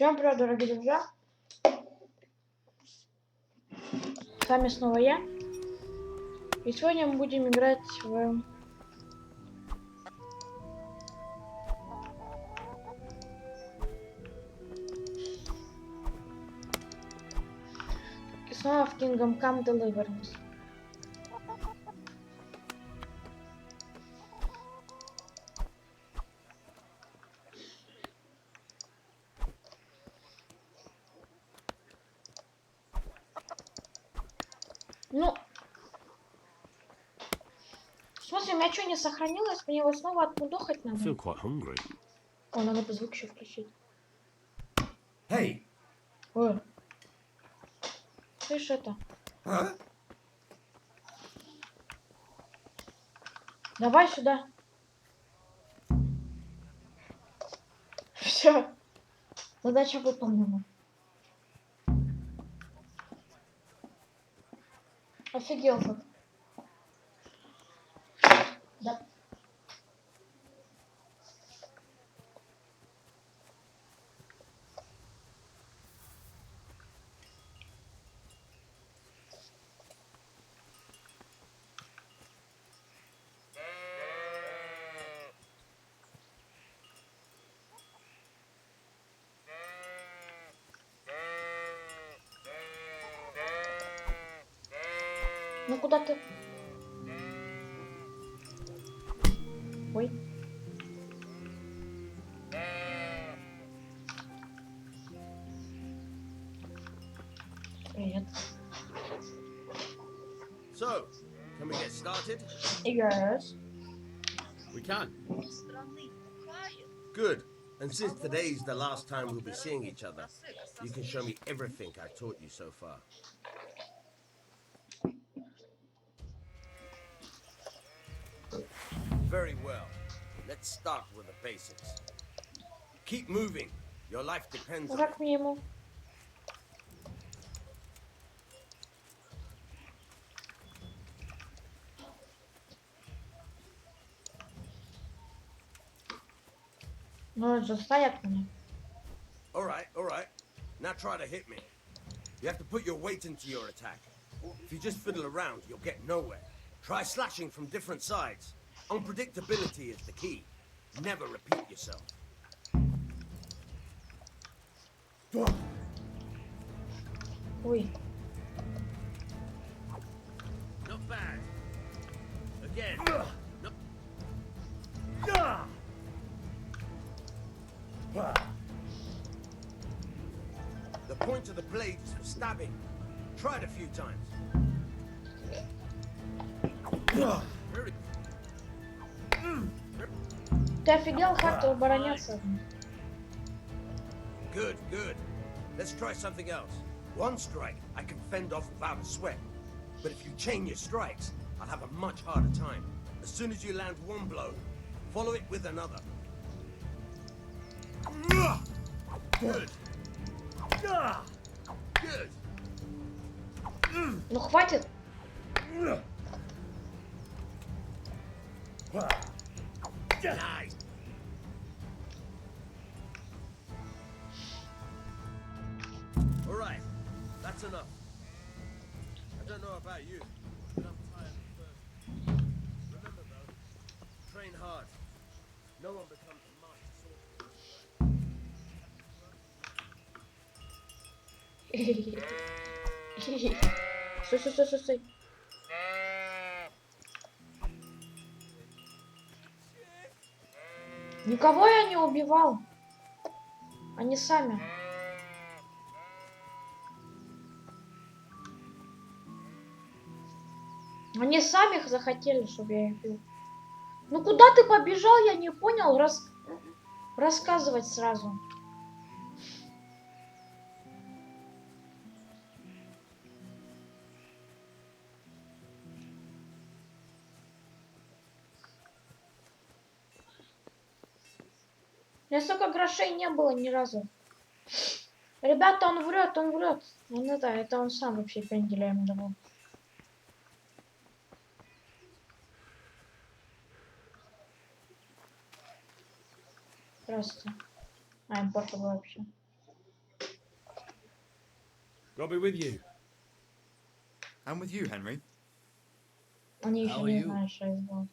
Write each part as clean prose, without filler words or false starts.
Всем привет, дорогие друзья! С вами снова я. И сегодня мы будем играть в... И снова в Kingdom Come Deliverance. Ну... В смысле, у меня что, не сохранилось? Мне его снова отмудохать надо? О, надо по звуку еще включить. Hey. Ой. Слышь, это... Давай сюда. Все. Задача выполнена. Офигел как. Да. Ну куда ты? Ой. Привет. So, can we get started? Yes. We can. Good. And since today's the last time we'll be seeing each other, you can show me everything I've taught you so far. Very well. Let's start with the basics. Keep moving. Your life depends on it. Как мне ему? Ну, это же стоят мне. All right. Now try to hit me. You have to put your weight into your attack. If you just fiddle around, you'll get nowhere. Try slashing from different sides. Unpredictability is the key. Never repeat yourself. Ой. Not bad. Again. No. The point of the blade is for stabbing. Try it a few times. Very Ты офигел, как ты обороняться? good. Let's try something else. One strike I can fend off without a sweat. But if you chain your strikes, I'll have a much harder time. As soon as you land one blow, follow it with another. Good. Good. Ну хватит. Nice. All right, that's enough. I don't know about you, but I'm tired of first. Remember though, train hard. No one becomes a master Стой. Никого я не убивал. Они сами. Они сами захотели, чтобы я их бил. Ну куда ты побежал, я не понял. Рассказывать сразу. У меня столько грошей не было ни разу. Ребята, он врет. Ну да, это он сам вообще пенделя им давал. Здравствуйте. А, им пофигу вообще. I'll be with you. And with you, Henry. Они How еще are не you? знают, что я сделал.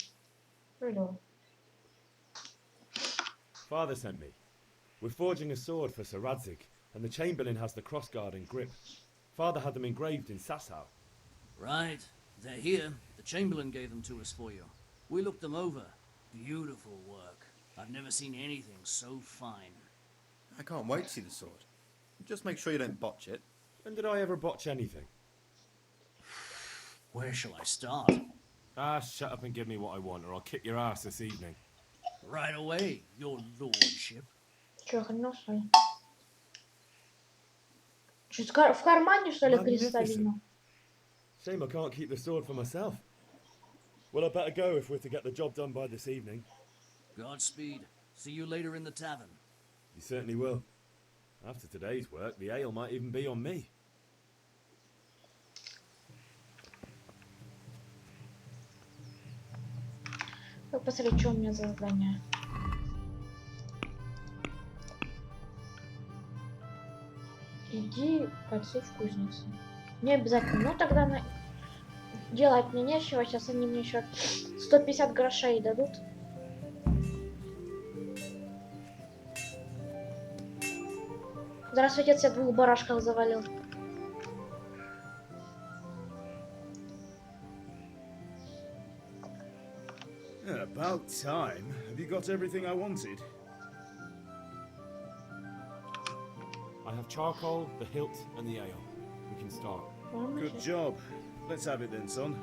Приду. Father sent me. We're forging a sword for Sir Radzig, and the Chamberlain has the crossguard and grip. Father had them engraved in Sasau. Right. They're here. The Chamberlain gave them to us for you. We looked them over. Beautiful work. I've never seen anything so fine. I can't wait to see the sword. Just make sure you don't botch it. When did I ever botch anything? Where shall I start? Ah, shut up and give me what I want, or I'll kick your ass this evening. Right away, your lordship. Че, охренел, что ли? Что, в кармане, что ли, кристаллина? Shame I can't keep the sword for myself. Well, I better go if we're to get the job done by this evening. Godspeed. See you later in the tavern. You certainly will. After today's work, the ale might even be on me. Как посмотреть, что у меня за задание? Иди к отцу в кузницу. Не обязательно. Ну тогда делать мне нечего. Сейчас они мне еще 150 грошей дадут. Здравствуйте, отец, я 2 барашков завалил. About time. Have you got everything I wanted? I have charcoal, the hilt, and the ale. We can start. Good job. Let's have it then, son.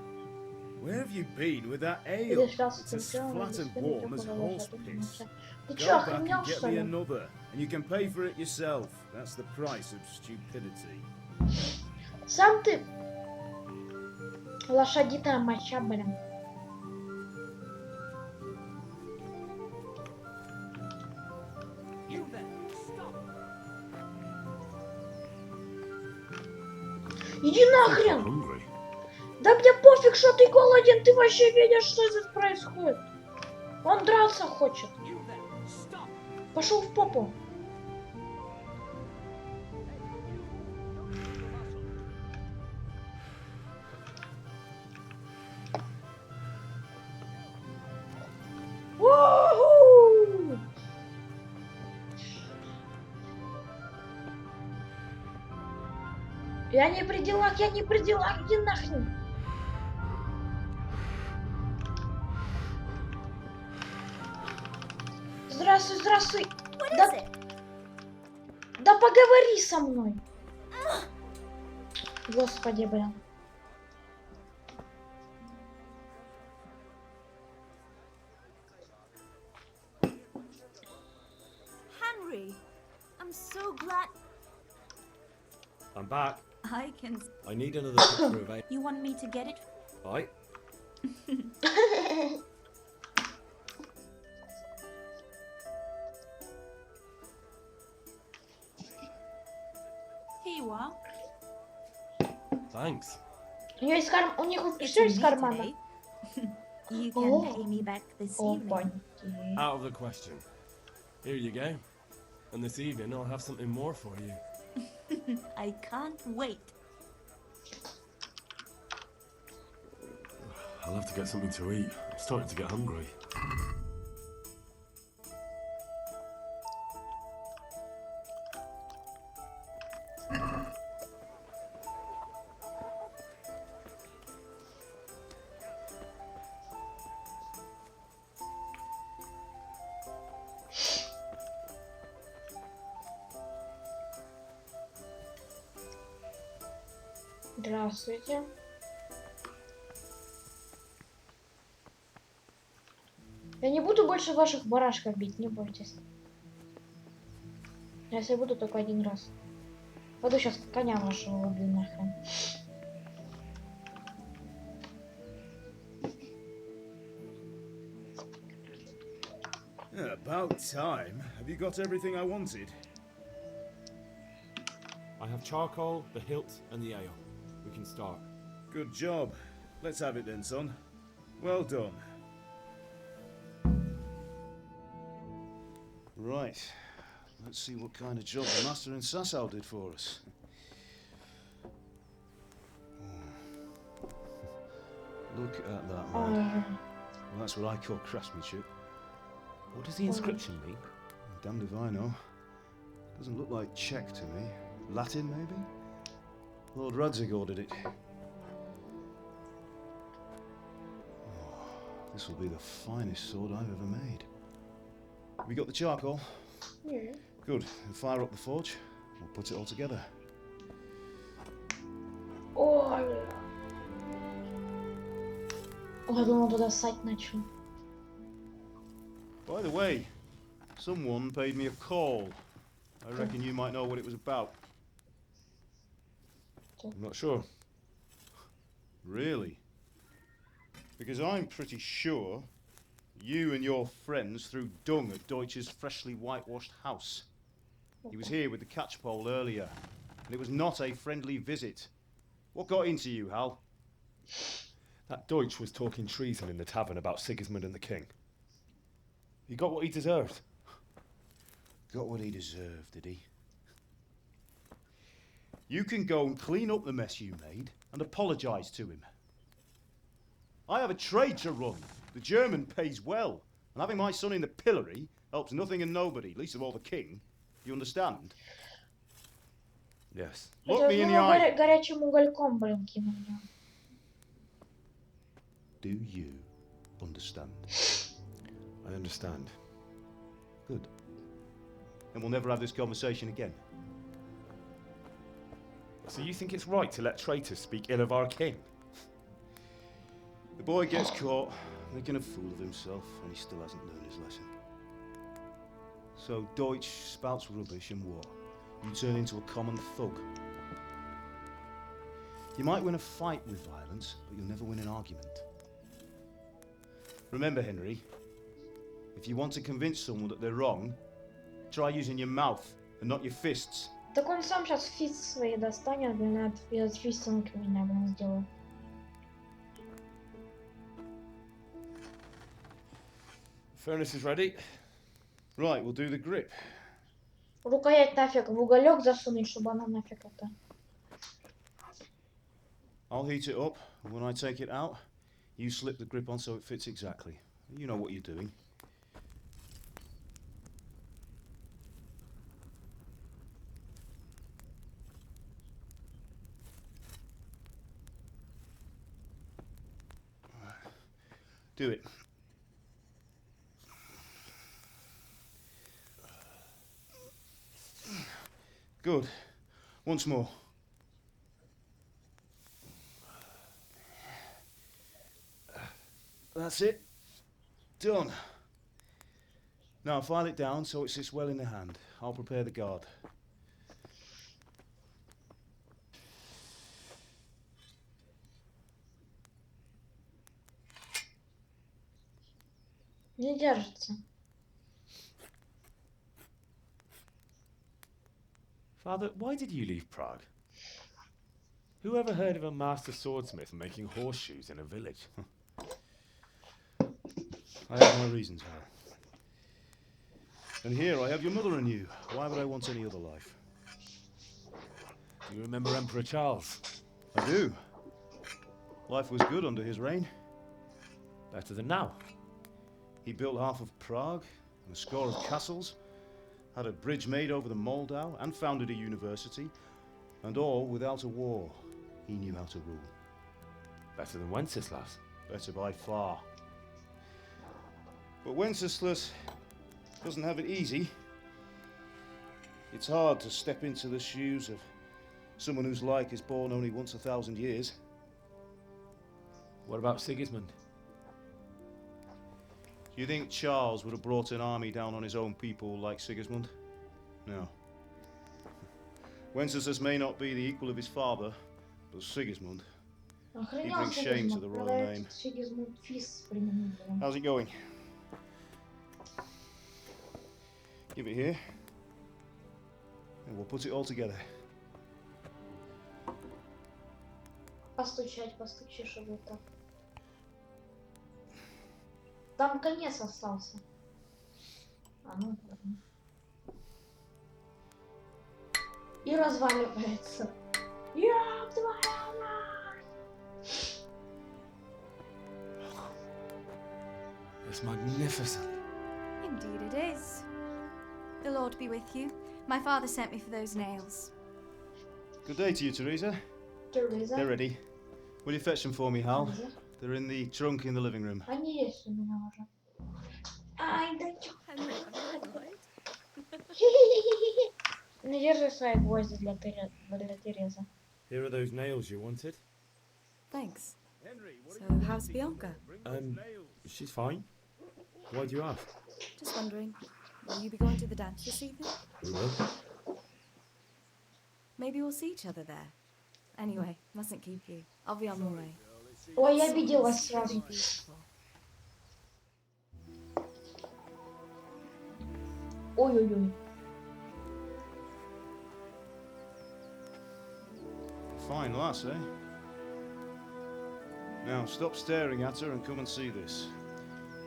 Where have you been with that ale? Или сейчас It's as сначала flat and warm as horse piss. Ты Go чё, back охренел, and get что me ли? another, and you can pay for it yourself. That's the price of stupidity. Сам ты лошадиная моча, блин. Иди нахрен! Hungry. Да мне пофиг, что ты голоден, ты вообще видишь, что здесь происходит? Он драться хочет. Пошел в попу. У-ху! Я не при делах, иди нахрен. Здравствуй, здравствуй. Да поговори со мной. Господи, блин. Henry, I'm so glad I'm back. I can. I need another picture of ale. You want me to get it? Right? Here you are. Thanks. У них It's все on из me кармана. today. You can Oh. pay me back this evening. Опаньки. Out of the question. Here you go. And this evening I'll have something more for you. I can't wait. I'll have to get something to eat. I'm starting to get hungry. Здравствуйте. Я не буду больше ваших барашков бить, не бойтесь. Если буду, только один раз. Пойду сейчас коня вашего убью нахрен. About time. Have you got everything I wanted? I have charcoal, the hilt, and the ale. We can start. Good job. Let's have it then, son. Well done. Right. Let's see what kind of job the master in Sasau did for us. Look at that, Ой, lad. Well, that's what I call craftsmanship. What does the inscription mean? Damned if I know. Doesn't look like Czech to me. Latin, maybe? Lord Radzig ordered it. Oh, this will be the finest sword I've ever made. Have you got the charcoal? yeah. Good. Then fire up the forge. We'll put it all together. Ой. Ой, я думал, туда ссать начал. By the way, someone paid me a call. I reckon you might know what it was about. I'm not sure. Really? Because I'm pretty sure you and your friends threw dung at Deutsch's freshly whitewashed house. He was here with the catchpole earlier, and it was not a friendly visit. What got into you, Hal? That Deutsch was talking treason in the tavern about Sigismund and the king. He got what he deserved. Got what he deserved, did he? You can go and clean up the mess you made and apologise to him. I have a trade to run. The German pays well, and having my son in the pillory helps nothing and nobody, least of all the king. You understand? Yes. Look me in the eye. Горячим угольком, блин, кинул я. Do you understand? I understand. Good. Then we'll never have this conversation again. So you think it's right to let traitors speak ill of our king? The boy gets caught, making a fool of himself, and he still hasn't learned his lesson. So Deutsch spouts rubbish, and what? You turn into a common thug. You might win a fight with violence, but you'll never win an argument. Remember, Henry, if you want to convince someone that they're wrong, try using your mouth and not your fists. Так он сам сейчас фист свои достанет, блин, и от фистинг меня, блин, сделал. Furnace is ready. Right, we'll do the grip. Рукоять нафиг в уголек засунуть, чтобы она нафиг это. I'll heat it up, and when I take it out, you slip the grip on so it fits exactly. You know what you're doing. Do it. Good. Once more. That's it. Done. Now file it down so it sits well in the hand. I'll prepare the guard. Не держится. Father, why did you leave Prague? Who ever heard of a master swordsmith making horseshoes in a village? I have my reasons, Harry. And here I have your mother and you. Why would I want any other life? Do you remember Emperor Charles? I do. Life was good under his reign. Better than now. He built half of Prague and a score of castles, had a bridge made over the Moldau, and founded a university, and all without a war. He knew how to rule. Better than Wenceslas. Better by far. But Wenceslas doesn't have it easy. It's hard to step into the shoes of someone whose like is born only once 1,000 years. What about Sigismund? Do you think Charles would have brought an army down on his own people like Sigismund? No. Wenceslas may not be the equal of his father, but Sigismund. Охренел brings shame to Сигизмунд, the royal когда name. этот Сигизмунд фист применил, блин. How's it going? Give it here. And we'll put it all together. Постучать, постучи, чтобы так. Там конец остался. А ну ладно. И разваливается. Ёб твою мать! It's magnificent. Indeed it is. The Lord be with you. My father sent me for those nails. Good day to you, Teresa. Teresa. They're ready. Will you fetch them for me, Hal? Teresa. They're in the trunk in the living room. Они есть у меня уже. Ай, да чё? Не держи свои гвозди для Терезы. Here are those nails you wanted. Thanks. Henry, what So, how's Bianca? She's fine. Why do you ask? Just wondering, will you be going to the dance this evening? We will. Maybe we'll see each other there. Anyway, mustn't keep you. I'll be on my way. Ой, я обиделась сразу. Beautiful. Ой-ой-ой. Fine lass, eh? Now, stop staring at her and come and see this.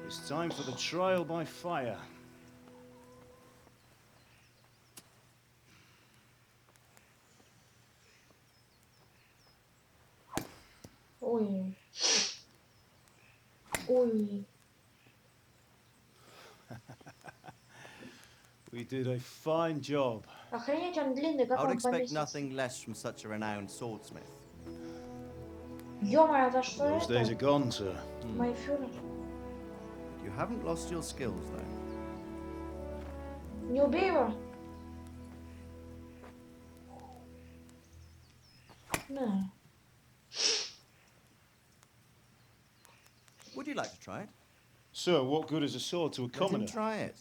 It's time for the trial by fire. Ой. Ой. We did a fine job. Охренеть, он длинный, как I would он expect поместится. nothing less from such a renowned swordsmith. Ё-моё, это что Those days are это? gone, sir. Мой фюрер. You haven't lost your skills, though. Не убей его. На. Would you like to try it? Sir, what good is a sword to a Let him commoner? try it.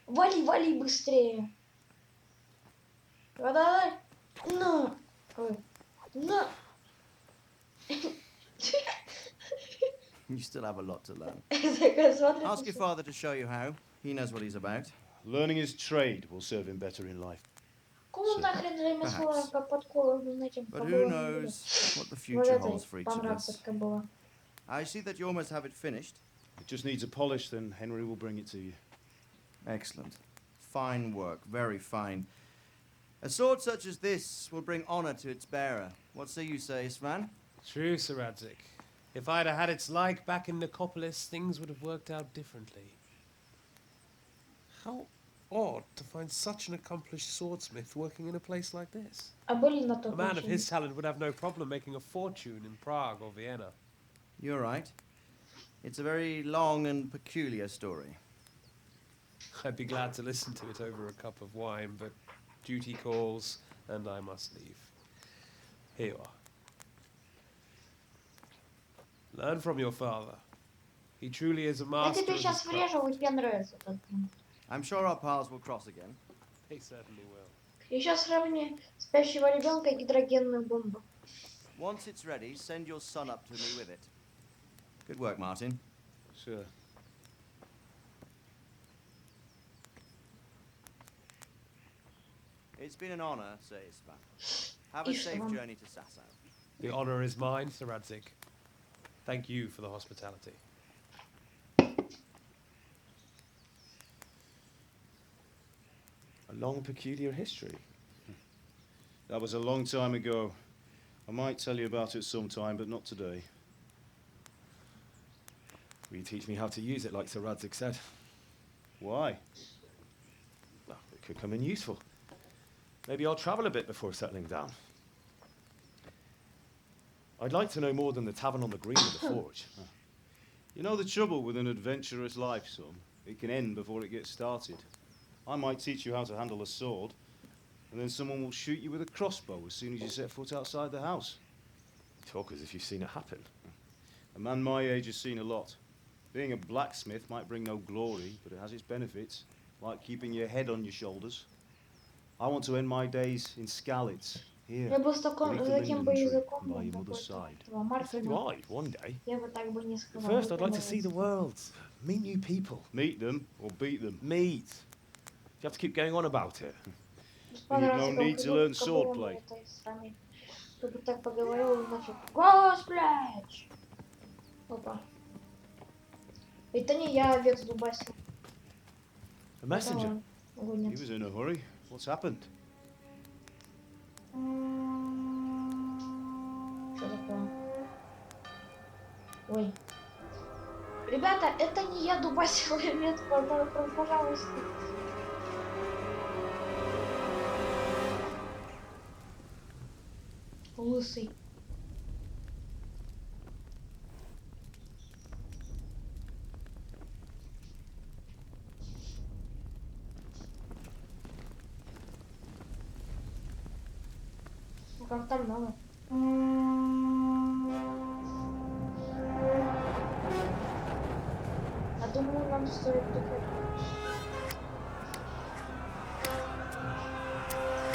Вали, вали быстрее. Давай. На. Ой. На. You still have a lot to learn. Такая, смотри, Ask your father to show you how. He knows what he's about. Learning his trade will serve him better in life. Кому нахрен ремесло, как подкова, этим But who knows what the future holds for each of us. была. I see that you almost have it finished. It just needs a polish, then Henry will bring it to you. Excellent. Fine work, very fine. A sword such as this will bring honor to its bearer. What say you, Svan? True, Sir Radzik. If I'd have had its like back in Nicopolis, things would have worked out differently. How odd to find such an accomplished swordsmith working in a place like this. А были на то A man of his причины. talent would have no problem making a fortune in Prague or Vienna. You're right. It's a very long and peculiar story. I'd be glad to listen to it over a cup of wine, but duty calls, and I must leave. Here you are. Learn from your father. He truly is a Я master тебе of his сейчас craft. врежу, вот тебе нравится. этот. I'm sure our paths will cross again. He certainly will. И сейчас сравни спящего ребенка и гидрогенную бомбу. Once it's ready, send your son up to me with it. Good work, Martin. Sir. It's been an honor, Sir Ispan. Have a Ish, safe man. journey to Sasau. The honor is mine, Sir Radzik. Thank you for the hospitality. A long, peculiar history. That was a long time ago. I might tell you about it sometime, but not today. Will you teach me how to use it like Sir Radzik said? Why? Well, it could come in useful. Maybe I'll travel a bit before settling down. I'd like to know more than the tavern on the green of the forge. You know the trouble with an adventurous life, son? It can end before it gets started. I might teach you how to handle a sword, and then someone will shoot you with a crossbow as soon as you set foot outside the house. Talk as if you've seen it happen. A man my age has seen a lot. Being a blacksmith might bring no glory, but it has its benefits, like keeping your head on your shoulders. I want to end my days in Skalitz, here, Я бы с таким, beneath с the таким linden бы tree, языком by бы your такой, mother's side. этого So do Мартина, I, one day. я бы так бы не But сказала. first, вот I'd like я to бы see the сказала. world, meet new people. Meet them or beat them. Meet. You have to keep going on about it. Господа, You раз no я need to говорю, learn как бы он swordplay. этой страны, чтобы так поговорил, значит, голос, блядь! Опа. Это не я овец дубасил. A messenger. Его He нет. was in a hurry. What's happened? Что такое? Ой. Ребята, это не я дубасила метку, пожалуйста. Лысый. Ну как там надо? Я думаю, нам стоит тут.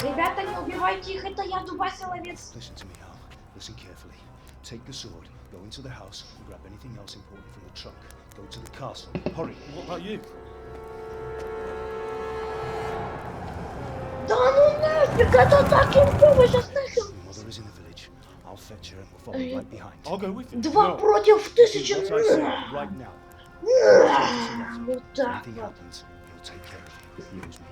Ребята, не убивайте их, это я дубасил овец. Listen to me, Al. Listen carefully. Take the sword, go into the house, and grab anything else important from the trunk. Go to the castle. Hurry. What about you? Да ну нафиг, это так импово, сейчас нахер. Your mother is in the village. I'll fetch her and we'll follow right behind. I'll go with you. Два No. против Do тысячи. what I say right now. Вот If так anything вот. happens, he'll take care of you. Use me.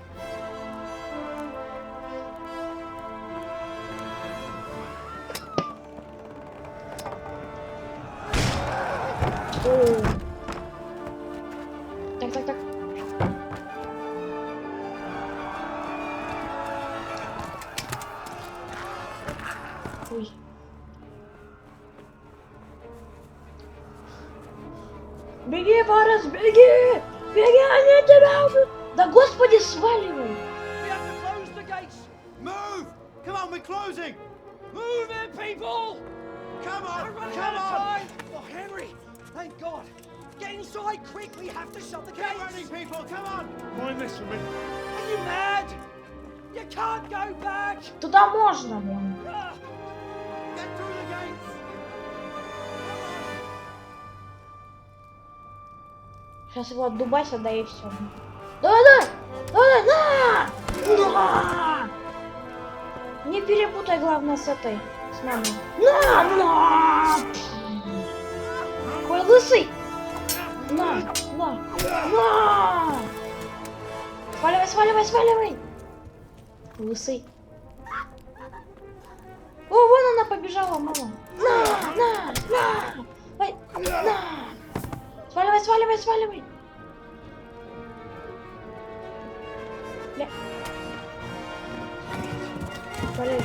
О. Так, так, так. Ой. Беги, Форест, беги! Беги, они тебя убьют! Да господи, сваливай! We have to close the gates! Move! Come on, we're closing! Move it, people! Come We're on! running Come out of on! time! Oh, Henry! Thank God! Get inside quick! We have to shut the Get gates! ready, people! Come on! Mind this for me. Are you mad? You can't go back! Туда можно, блин. Ah! Get through the gates! Сейчас его отдубайся, да и все. Давай, давай, давай, на! Не перепутай, главное, с этой, с мамой. На! Ой, лысый! На! Сваливай, сваливай, сваливай! Лысый. О, вон она побежала, мама. На! Ой, на! Сваливай, сваливай, сваливай! Бля. Сваливай.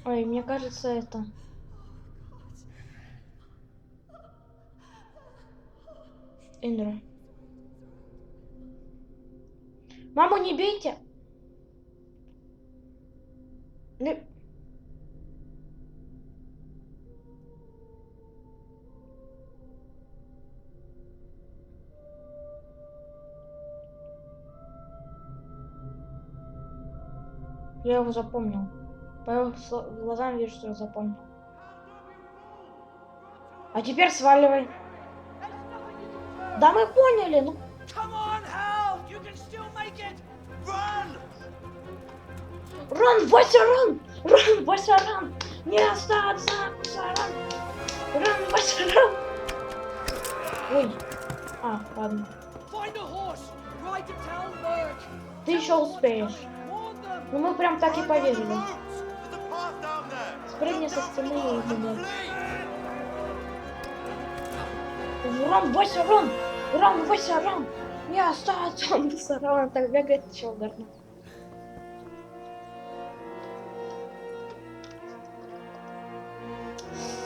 Ой, мне кажется, это... Индра. Маму не бейте! Не... Я его запомнил. По его глазам вижу, что я запомнил. А теперь сваливай. Да мы поняли, ну. Come on, Hal! You can still make it! Run! Ран, Вася, ран! Ран, Вася, ран! Не остаться, ран! Ран, Вася, ран! Ой. А, ладно. Find a horse! Ride to town, Burke! Ты еще успеешь. Warn them! Ну мы прям так и поверили. There's a path down there! Спрыгни со стены и меня. Flee! Ран, Вася, ран! Ран, Вася, ран! Не остаться, он ран! Так бегает, чё угорно.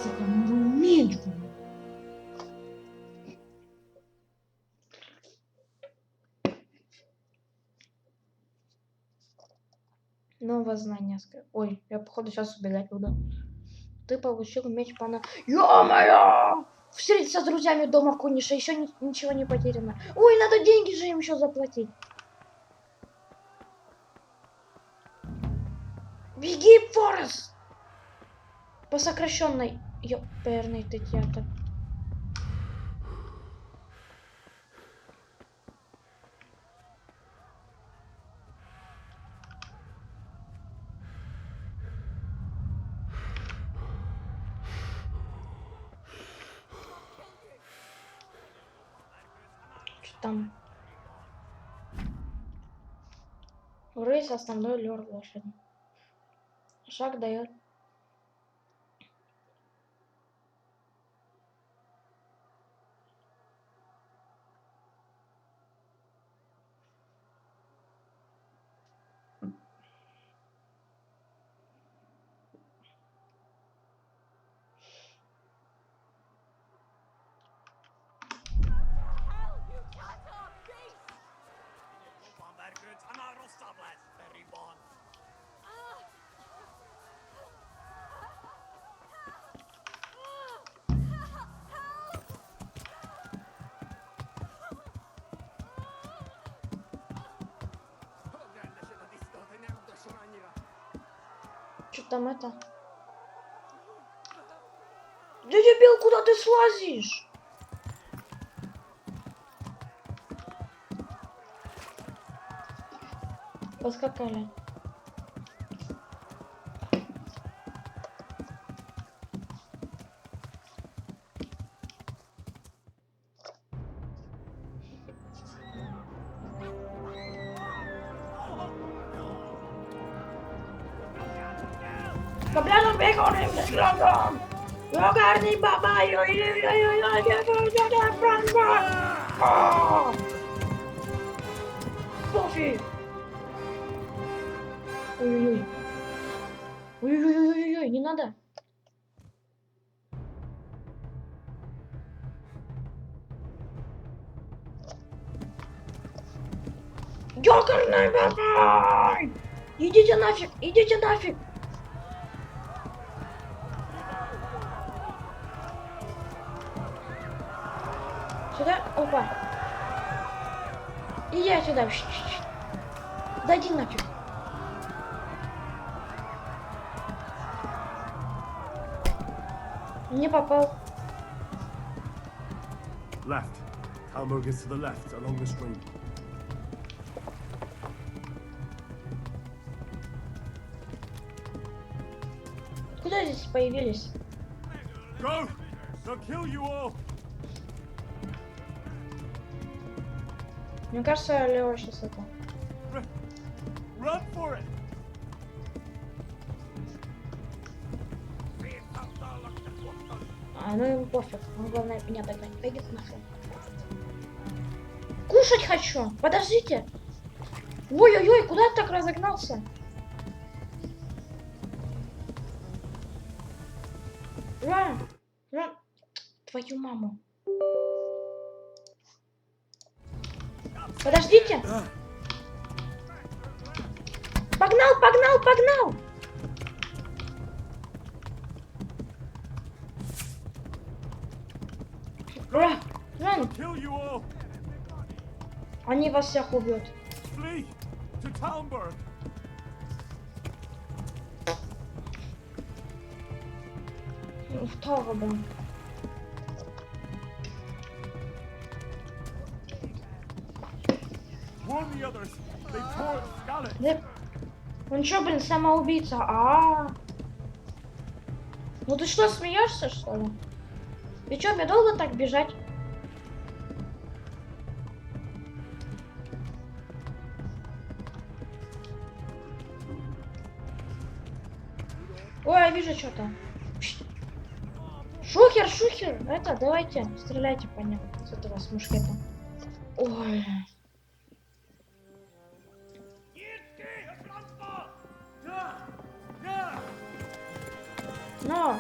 Сука, ну медленно. Новое знание. Ой, я походу сейчас убегать буду. Ты получил меч пана. Ё-моё! Встретиться с друзьями дома в Кунише. Еще ничего не потеряно. Ой, надо деньги же им еще заплатить. Беги, Форест! По сокращенной. Ёперный ты театр. Что там? Рысь, основной лёр лошади. Шаг дает Что там это? Да дебил, куда ты слазишь? Поскакали. Капляном бегом, бегом! Логарный баба, пофиг! Ой-ой-ой. Ой-ой-ой, не надо. Ёкарный баба! Идите нафиг, идите нафиг! Сюда, опа. И я сюда. Да иди нафиг. Не попал. Left. Talmud is to the left, along the stream. Откуда здесь появились? Go! They'll kill you all! Мне кажется, Лео сейчас это. Run for it! А, ну ему пофиг. Он главное меня догнать. Пойдет нахрен. Кушать хочу. Подождите. Ой-ой-ой, куда ты так разогнался? Ран. Твою маму. Подождите. Погнал, погнал, погнал. Ран. Kill you all! Они вас всех убьют. Flee to Talmberg! Второго, блин. Warn the others! They tore at Scarlet! Да. Он чё, блин, самоубийца? Ну ты что, смеешься, что ли? И чё, мне долго так бежать? Ой, я вижу что-то. Шухер, шухер! Это, давайте, стреляйте по ним с этого, с мушкета. Ой. No.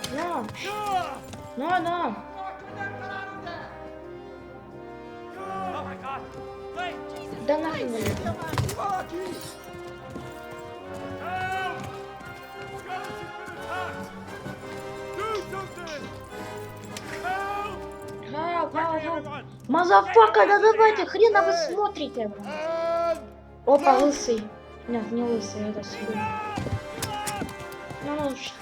Да нахрен. Мазафака, да давайте, хрена вы смотрите. Опа, лысый. Нет, не лысый, это себе. Ну, что?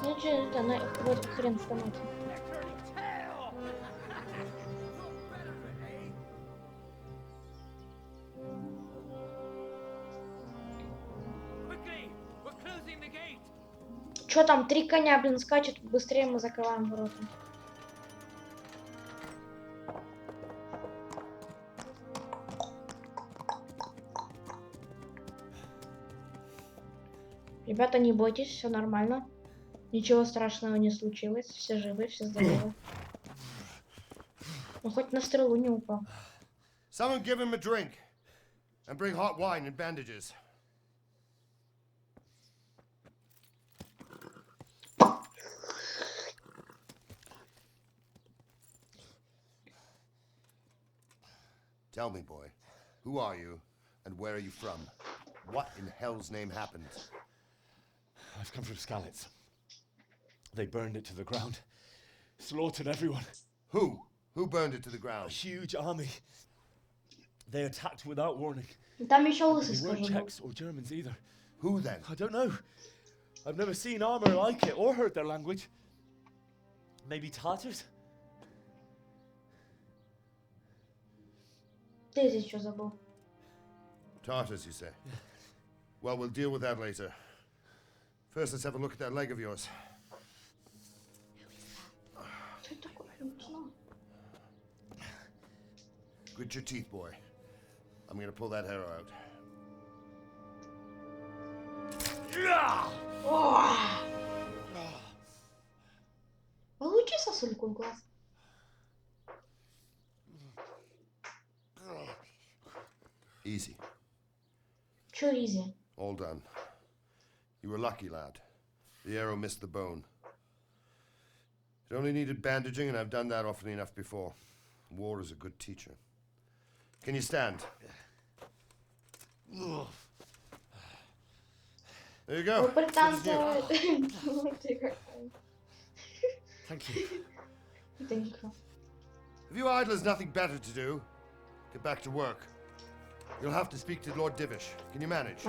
Ну, что это, вот хрен в томате. Чё там, 3 коня, блин, скачет, быстрее мы закрываем ворота. Ребята, не бойтесь, все нормально. Ничего страшного не случилось, все живы, все здоровы. Ну хоть на стрелу не упал. Someone give him a drink. And bring hot wine and bandages. Tell me, boy, who are you and where are you from? What in hell's name happened? I've come from Skalitz. They burned it to the ground. Slaughtered everyone. Who? Who burned it to the A ground? huge army. They attacked without warning. Там еще They лысый, weren't скажи. Czechs or Germans either. Who then? I don't know. I've never seen armor like it or heard their language. Maybe Tartars? Ты здесь что забыл? Tartars, you say? Well, we'll deal with that later. First, let's have a look at that leg of yours. Что это такое? Я не знаю. Grit your teeth, boy. I'm gonna pull that hair out. Получи сосульку в глаз. Easy. Чё изи? All done. You were lucky, lad. The arrow missed the bone. It only needed bandaging, and I've done that often enough before. War is a good teacher. Can you stand? There you go. Попританцевать. Thank you. If you idlers nothing better to do, get back to work. You'll have to speak to Lord Divish. Can you manage?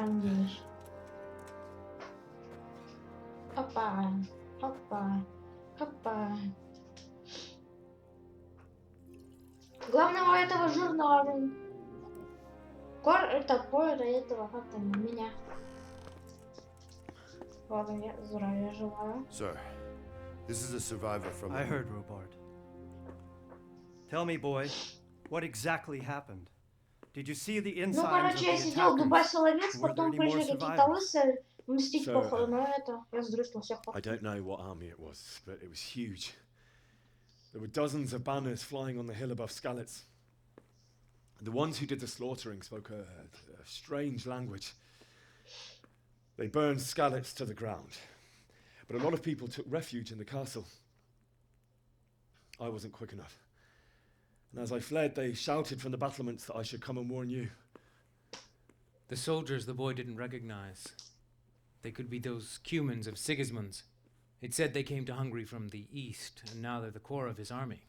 Опа, опа, опа. Главное у этого журнала. Такое до этого как-то меня. Ладно, я здравия желаю. Sir, this is a survivor from... I heard, Robard. Tell me, boy, what exactly happened? Did you see the Ну, insides of короче, я the сидел, дубасил овец, Were there потом any more пришли какие-то survivors? лысые мстить So, походу, но это, я сдрыснул всех I походу. don't know what army it was, but it was huge. There were dozens of banners flying on the hill above Skalitz. The ones who did the slaughtering spoke a strange language. They burned Skalitz to the ground, but a lot of people took refuge in the castle. I wasn't quick enough. And as I fled, they shouted from the battlements that I should come and warn you. The soldiers the boy didn't recognize. They could be those Cumans of Sigismund's. It said they came to Hungary from the east, and now they're the core of his army.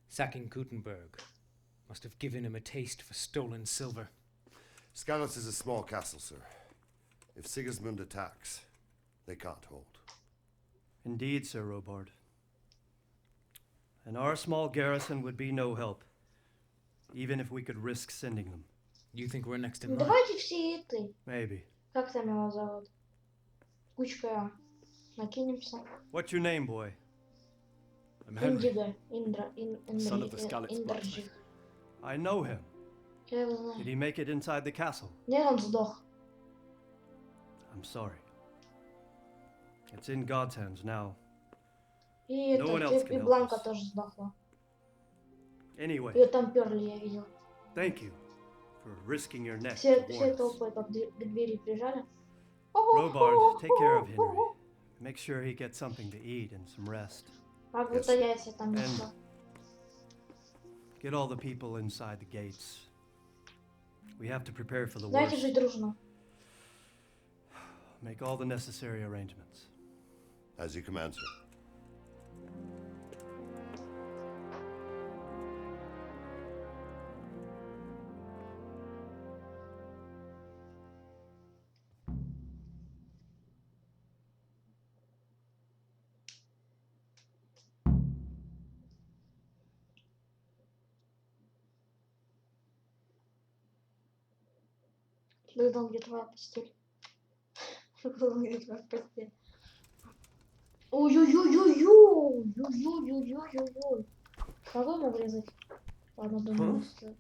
Sacking Gutenberg must have given him a taste for stolen silver. Skalitz is a small castle, sir. If Sigismund attacks, they can't hold. Indeed, Sir Robard. And our small garrison would be no help, even if we could risk sending them. You think we're next in Ну, line? давайте все этой. Maybe. Как там его зовут? Кучка. Накинемся. What's your name, boy? I'm Henry, Индиго. Индра. son of the Skalitz Индрджи. blacksmith. I know him. Я его Did знаю. he make it inside the castle? Нет, он сдох. I'm sorry. It's in God's hands now. И No one это, else и can help Бланка us. тоже сдохла. Anyway, Ее там перли, я видел. thank you for risking your neck Все, to все warn us. толпы там к двери прижали. Robard, take care of Henry. Make sure he gets something to eat and some rest. Как будто яйца там не And было. get all the people inside the gates. We have to prepare for the Давайте worst. жить дружно. Make all the necessary arrangements. As you command, sir. Когда где твоя постель? Когда где твоя постель? Ой-ой-ой-ой-ой! Ой-ой-ой-ой-ой! Могу ему врезать? Ладно, думаю, что...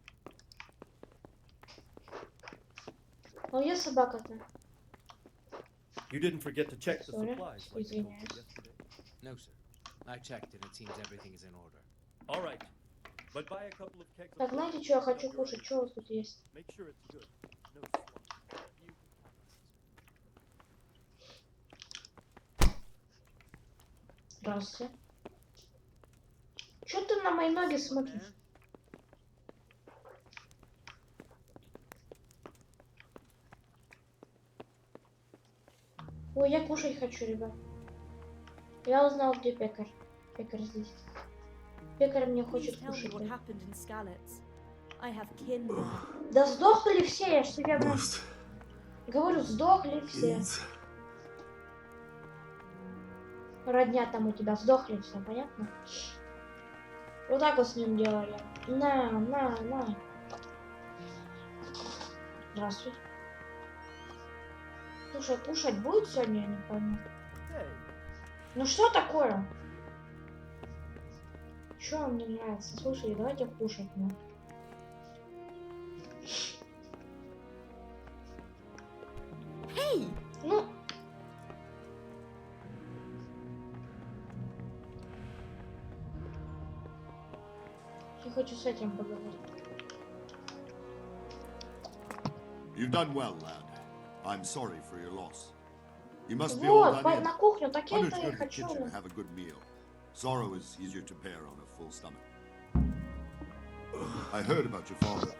Ну, я собака-то. You didn't forget to check the Sorry. supplies. like you told me Извиняюсь. yesterday. No, sir. I checked and it seems everything is in order. All right. But buy a couple of kegs Так, of знаете, что я хочу кушать? Что у вас тут есть? Make sure it's good. No slop. Здравствуйте. Чё ты на мои ноги смотришь? Ой, я кушать хочу, ребят. Я узнал, где пекарь. Пекарь здесь. Пекарь мне Please хочет tell me кушать. what дать. happened in Skalitz. I have kin there. Да сдохли все, я ж тебе говорю, сдохли все. Родня там у тебя сдохли все, понятно? Вот так вот с ним делали. На. Здравствуй. Слушай, кушать будет сегодня, я не пойму. Ну что такое? Что вам не нравится? Слушай, давайте кушать, ну. Hey! Ну. Я хочу с этим поговорить. You've done well, lad. I'm sorry for your loss. You must be all Вот, done in. на кухню, так я Why don't это you и go to the хочу. kitchen and have a good meal? Sorrow is easier to bear on a full stomach. I heard about your father.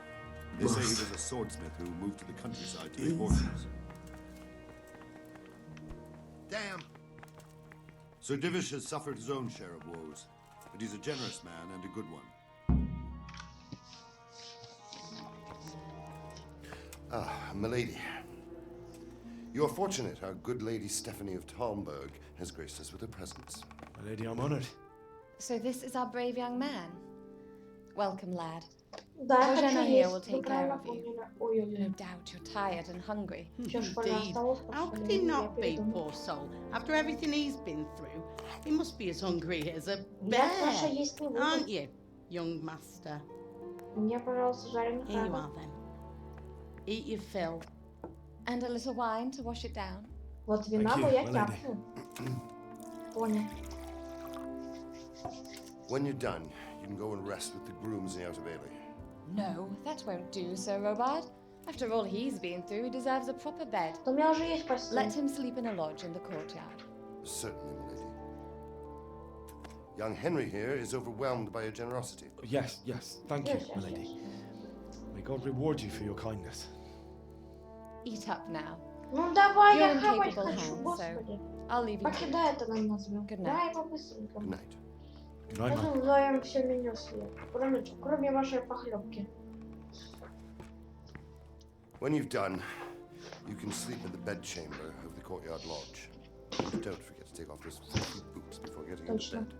They say he was a swordsmith who moved to the countryside to make horses. Damn! Sir Divish has suffered his own share of woes, but he's a generous man and a good one. Ah, milady. You are fortunate our good lady Stephanie of Talmberg has graced us with her presence. My lady, I'm honored. So this is our brave young man. Welcome, lad. Да, я Rojena хочу here есть. will Вы take care правильно of you. поняли. Ой-ой-ой. No doubt you're tired and hungry. Всё, школьно Indeed. осталось, How потому could что he я not be, передумала. poor soul? After everything he's been through, he must be as hungry as a Я, Саша, bear, есть не буду. aren't you, young master? Мне, пожалуйста, жареный Here you краб. are then. Eat your fill. And a little wine to wash it down. Вот вина Thank бы you, я my lady. тяпну. Понял. When you're done, you can go and rest with the grooms in the Outer Bailey. No, that won't do, Sir Robard. After all he's been through, he deserves a proper bed. У меня уже есть постель. Let him sleep in a lodge in the courtyard. Certainly, milady. Young Henry here is overwhelmed by your generosity. Yes, thank you, Yes, yes, my lady. yes. May God reward you for your kindness. Eat up now. Ну давай, You're я in хавать capable хочу, hands, господи. I'll leave you. Покидай это нам назовем. Good night. Давай побыстренько. Good night. Good night, Потом ma'am. вдвоем все меню съем. Кроме вашей похлебки. When you've done, you can sleep in the bedchamber of the courtyard lodge. And don't forget to take off those filthy boots before getting into Точно. bed.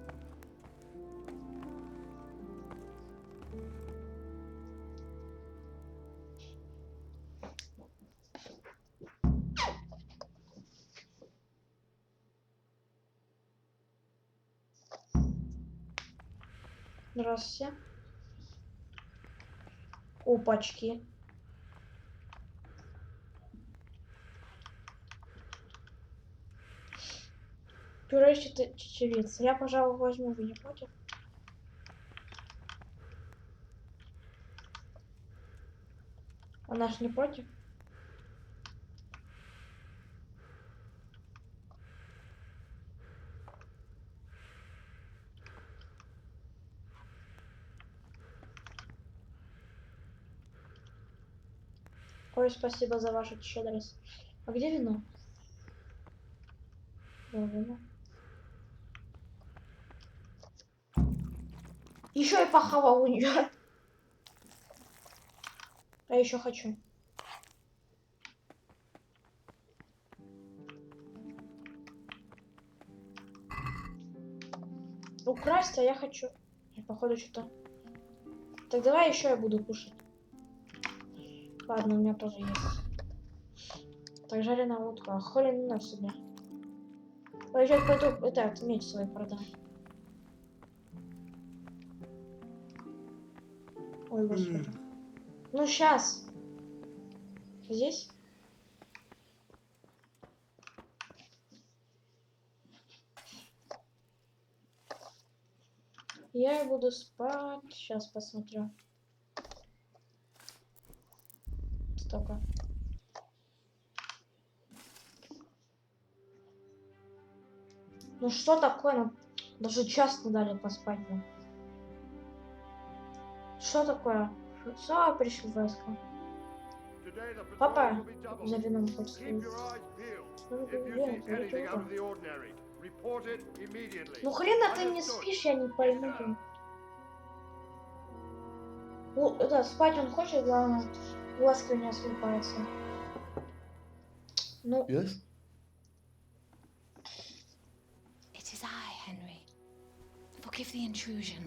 Здравствуйте. Опачки. Пюре чечевицы. Я, пожалуй, возьму, вы не против? Она ж не против? Ой, спасибо за вашу щедрость. А где вино? Да, вино. Еще и похавал у нее. А еще хочу. Украсть, а я хочу. Я, походу, что-то. Так давай еще я буду кушать. Ладно, у меня тоже есть. Так, жареная утка. А хули не на себе. Я сейчас пойду этот меч свой продам. Ой, господи. Ну, сейчас. Здесь? Я буду спать. Сейчас посмотрю. Столько. Ну что такое? Ну, даже час не дали поспать. Ну. Что такое? Все, пришли войска. Папа, за вином хочет сходить. Ну хрена ты не спишь, я не пойму. Да, спать он хочет, главное, глазки у него слепаются. Ну, Yes? It is I, Henry. Forgive the intrusion.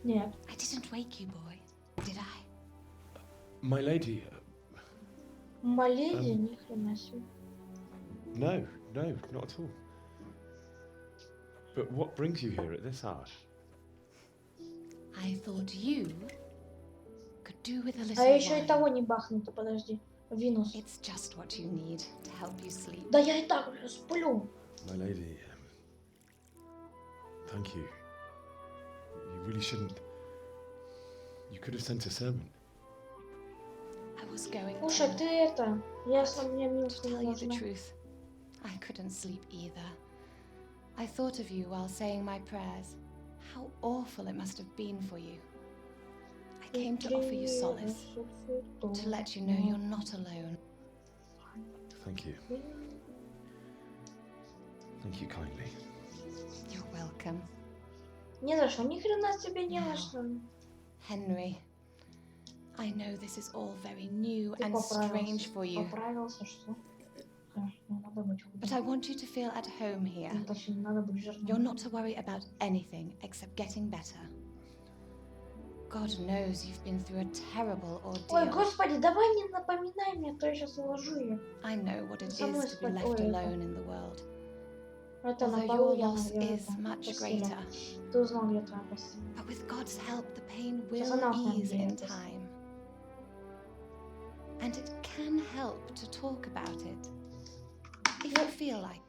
нет. I didn't wake you, boy, did I? My lady. Маледи, ни хрена себе. No, not at all. But what brings you here at this hour? I thought you could do with a little А еще и wine. того не бахнуто, подожди. Винус. It's just what you need to help you sleep. Да я и так уже сплю. My lady, thank you. You really shouldn't. You could have sent a servant. I was going Слушай, to. ты это... Я сам мне минус To не tell you the должна. truth, I couldn't sleep either. I thought of you while saying my prayers. How awful it must have been for you. I came to offer you solace, to let you know you're not alone. Thank you. Thank you kindly. You're welcome. Не за что, ни хрена себе не за что. Henry, I know this is all very new Ты and strange поправился. for you, Поправился, что? Конечно, надо быть but I want you to feel at home here. Ну, точнее, надо быть жирным. You're not to worry about anything except getting better. God knows you've been through a terrible Ой, ordeal. господи, давай не напоминай мне, а то я сейчас уложу ее. I know what it Со мной is to be спать. left Ой, alone in the world. это на Although полу your я, loss наверное, is там much постелю. greater. Ты узнал, где твоя постель. But with God's help, the pain Сейчас will она узнает, ease где я in постель. time. And it can help to talk about it, if you feel like.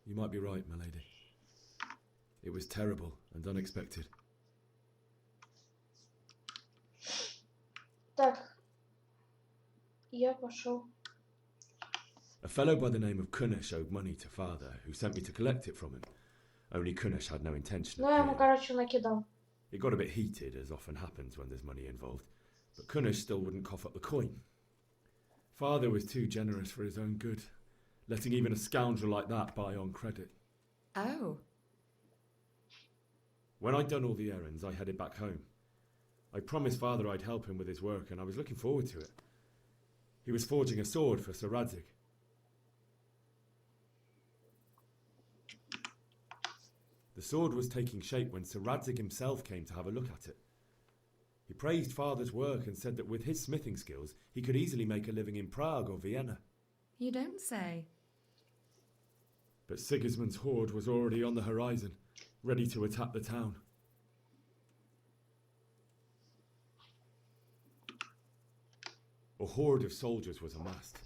You might be right, my lady. It was terrible and unexpected. Так, я пошел. A fellow by the name of Kunesh owed money to father, who sent me to collect it from him. Only Kunesh had no intention Ну, of я ему, paying. короче, накидал. It got a bit heated, as often happens when there's money involved, but Kunesh still wouldn't cough up the coin. Father was too generous for his own good, letting even a scoundrel like that buy on credit. Oh. When I'd done all the errands, I headed back home. I promised father I'd help him with his work, and I was looking forward to it. He was forging a sword for Sir Radzig. The sword was taking shape when Sir Radzig himself came to have a look at it. He praised father's work and said that with his smithing skills, he could easily make a living in Prague or Vienna. You don't say. But Sigismund's horde was already on the horizon, ready to attack the town. A horde of soldiers was amassed.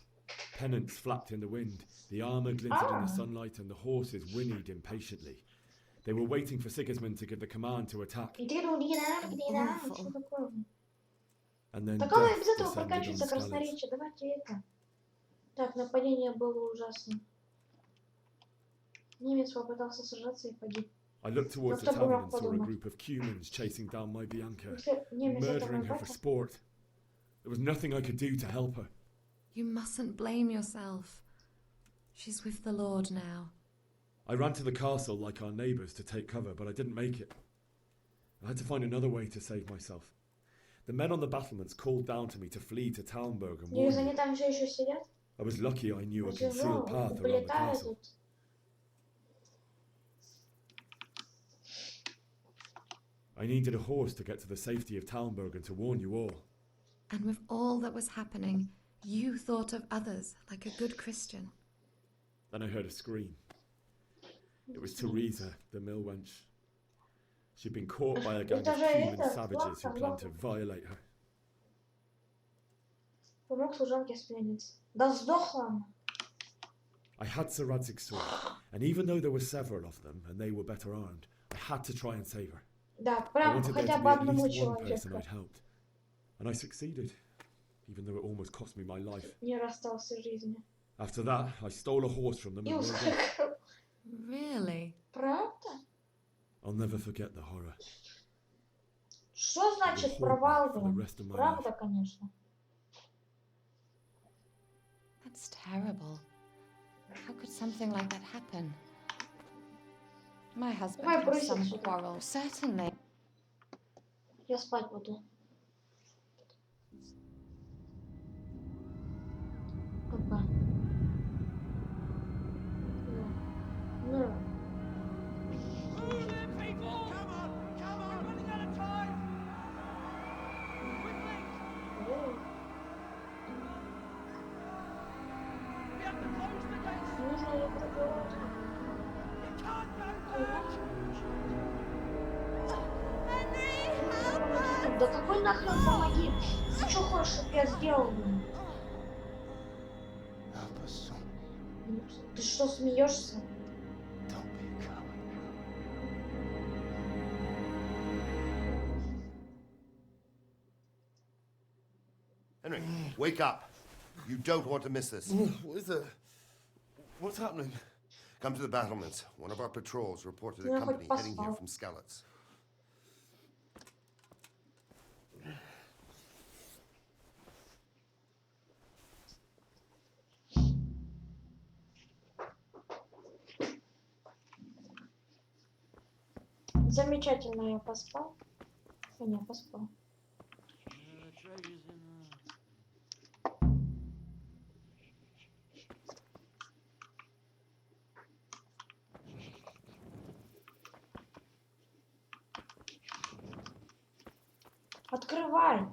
Pennants flapped in the wind, the armour glinted in the sunlight, and the horses whinnied impatiently. They were waiting for Sigismund to give the command to attack. Где что такое? And then Так оно и death без этого descended on поканчивается Skalitz. красноречие. Давайте это. Так, нападение было ужасно. Немец попытался сражаться и погиб. I looked towards the Кто бы town мог and saw a подумать. group of Cumans chasing down my Bianca, Если немец это murdering her for поймет, sport. There was nothing I could do to help her. You mustn't blame yourself. She's with the Lord now. I ran to the castle like our neighbours to take cover, but I didn't make it. I had to find another way to save myself. The men on the battlements called down to me to flee to Talmberg and warn Если me. они там все еще сидят, I was lucky I knew a тяжело, concealed path around the улетают castle. тут. I needed a horse to get to the safety of Talmberg and to warn you all. And with all that was happening, you thought of others like a good Christian. Then I heard a scream. It was Teresa, the mill wench. She'd been caught by a gang of Это же Cuman это, savages who Флотка, planned to Флотка. violate her. Помог служанке с пленницей. Да сдохла она. I had Sir Radzig's sword, and even though there were several of them and they were better armed, I had to try and save her. Да, I прям wanted there хотя to бы be at одному least one person человеку. I'd helped. And I succeeded, even though it almost cost me my life. Не расстался с жизнью. After that, I stole a horse from them И and rode off. ускакал. Really? Правда? I'll never forget the horror. Что значит провал, For the блин? rest of my life. Правда, конечно. That's terrible. How could something like that happen? My husband Давай had бросить some сюда. quarrel, certainly. Я спать буду. Опа. Ну. Нужно ее пробивать. Да какой нахрен помоги? Ты что хочешь, чтобы я сделал? Ты что, смеешься? Henry, wake up. You don't want to miss this. What is it? What's happening? Come to the battlements. One of our patrols reported Yeah, a but company heading here Pascal. from Skalitz. Замечательно, я поспал. Не, поспал. Открывай.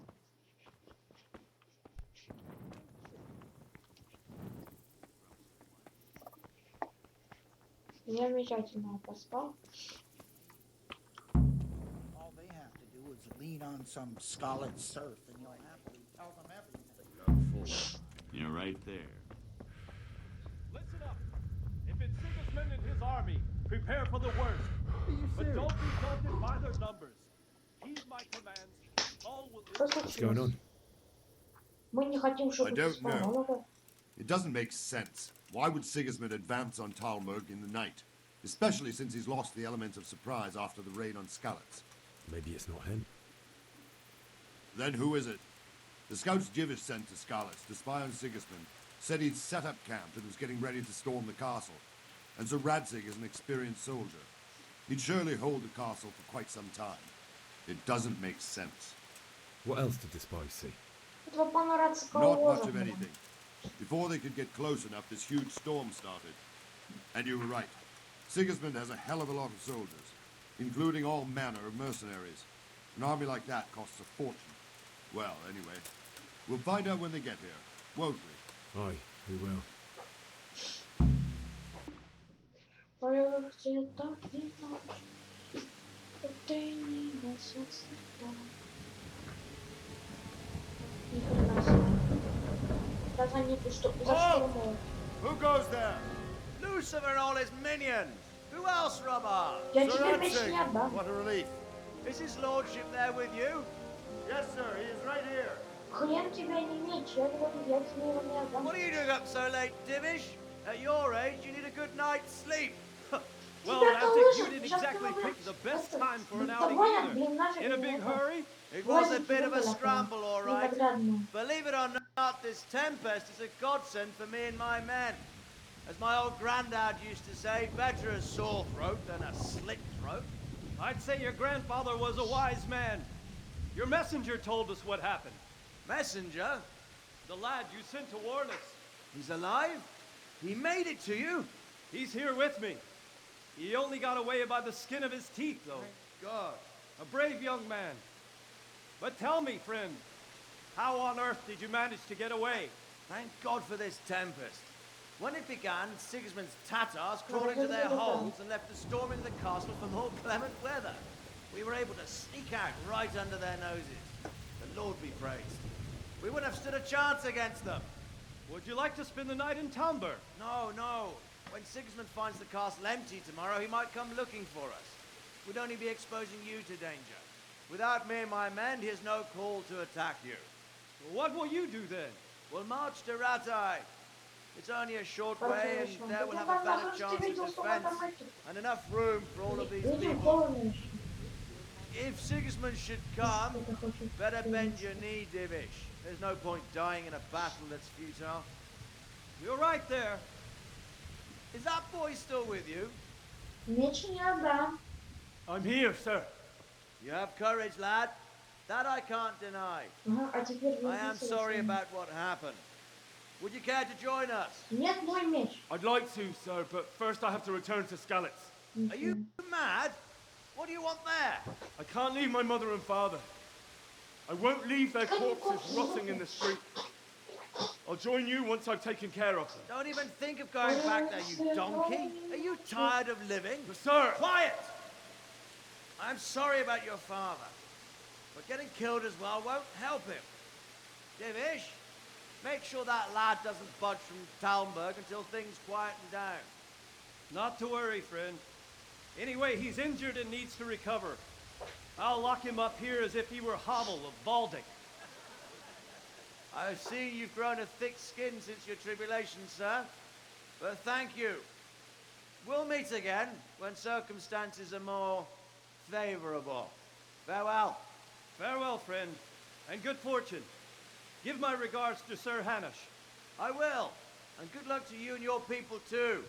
Замечательно, я поспал. All they have to do is lean on some scarlet serf and you'll happily tell them everything. You're right there. Listen up. If it's Sigismund and his army, prepare for the worst. But don't be daunted by their numbers. Heed my commands. All will What's going on? Мы не хотим, чтобы I ты don't спал. know. Ну-ка. It doesn't make sense. Why would Sigismund advance on Talmberg in the night? Especially since he's lost the element of surprise after the raid on Skalitz. Maybe it's not him. Then who is it? The scouts Jivish sent to Skalitz to spy on Sigismund said he'd set up camp and was getting ready to storm the castle. And so Radzig is an experienced soldier. He'd surely hold the castle for quite some time. It doesn't make sense. What else did the spies see? Тут понравится Not much of anything. Before they could get close enough, this huge storm started. And you were right. Sigismund has a hell of a lot of soldiers, including all manner of mercenaries. An army like that costs a fortune. Well, anyway, we'll find out when they get here, won't we? Aye, we will. Who goes there? Lucifer and all his minions. Who else, Robber? Я тебе меч не отдам. What a relief. Is his lordship there with you? Yes, sir. He is right here. Хрен тебя не меч, я говорю, я тебе его не отдам. What are you doing up so late, Divish? At your age, you need a good night's sleep. Well, Radzig, you didn't exactly pick the best time for an outing either. In a big hurry? It was a bit of a scramble, all right. Believe it or not, this tempest is a godsend for me and my men. As my old granddad used to say, better a sore throat than a slit throat. I'd say your grandfather was a wise man. Your messenger told us what happened. Messenger? The lad you sent to warn us. He's alive? He made it to you? He's here with me. He only got away by the skin of his teeth, though. Thank God. A brave young man. But tell me, friend, how on earth did you manage to get away? Thank God for this tempest. When it began, Sigismund's Tatars crawled into their holes and left us storming the castle for more clement weather. We were able to sneak out right under their noses. The Lord be praised. We wouldn't have stood a chance against them. Would you like to spend the night in Talmberg? No, no. When Sigismund finds the castle empty tomorrow, he might come looking for us. We'd only be exposing you to danger. Without me and my men, he has no call to attack you. What will you do then? We'll march to Ratai. It's only a short way, and there we'll have a better chance of defense, and enough room for all of these people. If Sigismund should come, better bend your knee, Divish. There's no point dying in a battle that's futile. You're right there. Is that boy still with you? Меч не отдам. I'm here, sir. You have courage, lad. That I can't deny. Ага, а теперь I am вернись sorry сюда. about what happened. Would you care to join us? Нет, мой меч. I'd like to, sir, but first I have to return to Skalitz. Are you mad? What do you want there? I can't leave my mother and father. I won't leave their corpses rotting in the street. I'll join you once I've taken care of them. Don't even think of going back there, you donkey. Are you tired of living? But sir! Quiet! I'm sorry about your father, but getting killed as well won't help him. Divish, make sure that lad doesn't budge from Talmberg until things quieten down. Not to worry, friend. Anyway, he's injured and needs to recover. I'll lock him up here as if he were Hovel of Balding. I see you've grown a thick skin since your tribulation, sir. But thank you. We'll meet again when circumstances are more favorable. Farewell. Farewell, friend, and good fortune. Give my regards to Sir Hanush. I will. And good luck to you and your people too.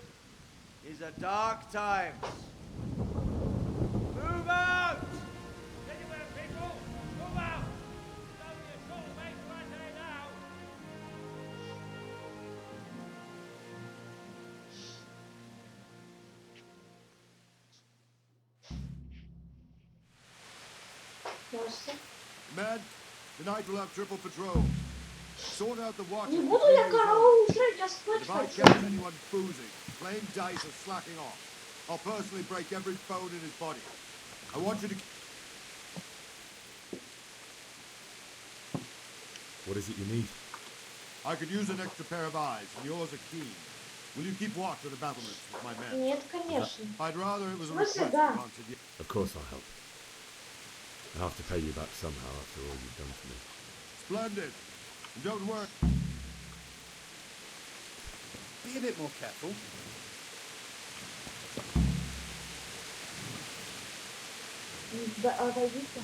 These are dark times. Move out! Anywhere, people! Move out! It's only a short way to right here now! Men, tonight we'll have triple patrol. Sort out the watch. Не буду я караулить, я спать If I хочу. catch anyone boozing, playing dice or slacking off, I'll personally break every bone in his body. I want you to... What is it you need? I could use an extra pair of eyes, and yours are keen. Will you keep watch of the battlements with my men? Нет, конечно. I'd rather it was a В request смысле, да. granted you. Of course I'll help. I'll have to pay you back somehow after all you've done for me. Splendid. And don't worry. Be a bit more careful. Да, отойдите.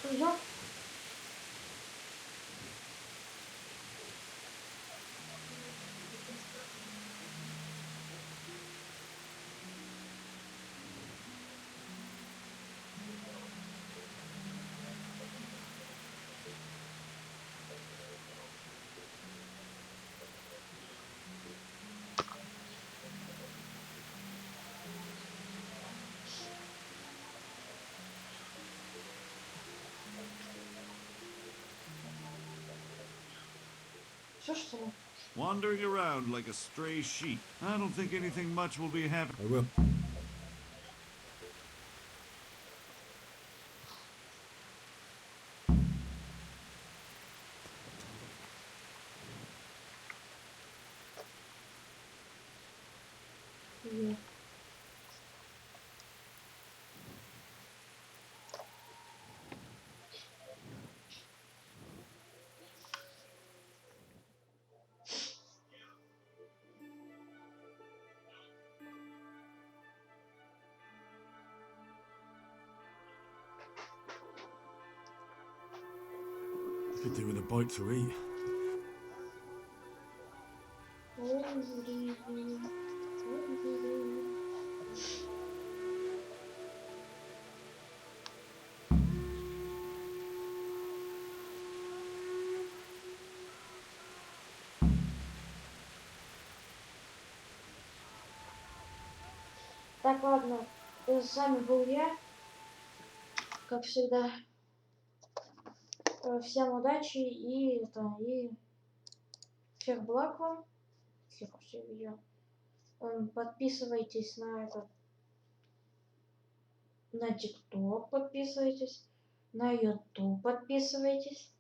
Что? Что, что ли? Wandering around like a stray sheep. I don't think anything much will be happening. I will. Нет. Could do with a bite to eat. Так, ладно. С вами был я. Как всегда. Всем удачи и всех благ вам. Тихо, все видео. Подписывайтесь на на ТикТок подписывайтесь, на YouTube подписывайтесь,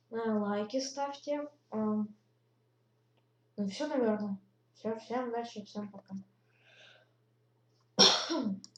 лайки ставьте. Ну все, наверное. Все, всем удачи, всем пока.